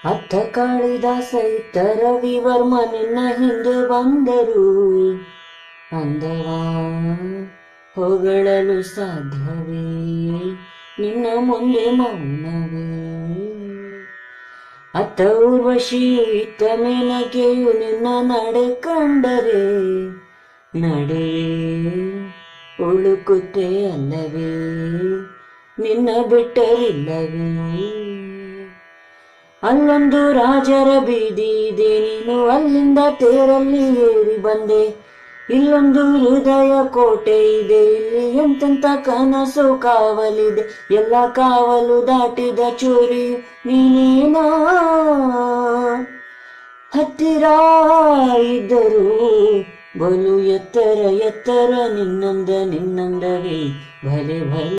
ಅತ್ತ ಕಾಳಿದಾಸ ಇತ್ತ ರವಿವರ್ಮ ನಿನ್ನ ಹಿಂದೆ ಬಂದರು, ಅಂದವ ಹೊಗಳಲು ಸಾಧ್ಯವೇ ನಿನ್ನ ಮುಂದೆ ಮೌನವೇ. ಅತ್ತ ಊರ್ವಶಿಯು ಇತ್ತ ಮೇನಕೆಯು ನಿನ್ನ ನಡೆ ಕಂಡರೆ ನಡೆ ಉಳುಕುತ್ತೆ ಅಲ್ಲವೇ ನಿನ್ನ ಬಿಟ್ಟರಿಲ್ಲವೇ. ಅಲ್ಲೊಂದು ರಾಜರ ಬೀದಿ ಇದೆ, ನೀನು ಅಲ್ಲಿಂದ ತೇರಲ್ಲಿ ಏರಿ ಬಂದೆ. ಇಲ್ಲೊಂದು ಹೃದಯ ಕೋಟೆ ಇದೆ, ಇಲ್ಲಿ ಎಂತೆಂತ ಕನಸು ಕಾವಲಿದೆ. ಎಲ್ಲ ಕಾವಲು ದಾಟಿದ ಚೋರಿ ನೀನೇನಾ, ಹತ್ತಿರ ಇದ್ದರು ಬಲು ಎತ್ತರ ಎತ್ತರ ನಿನ್ನಂದವೇ ಭಲೆ ಭಲೆ.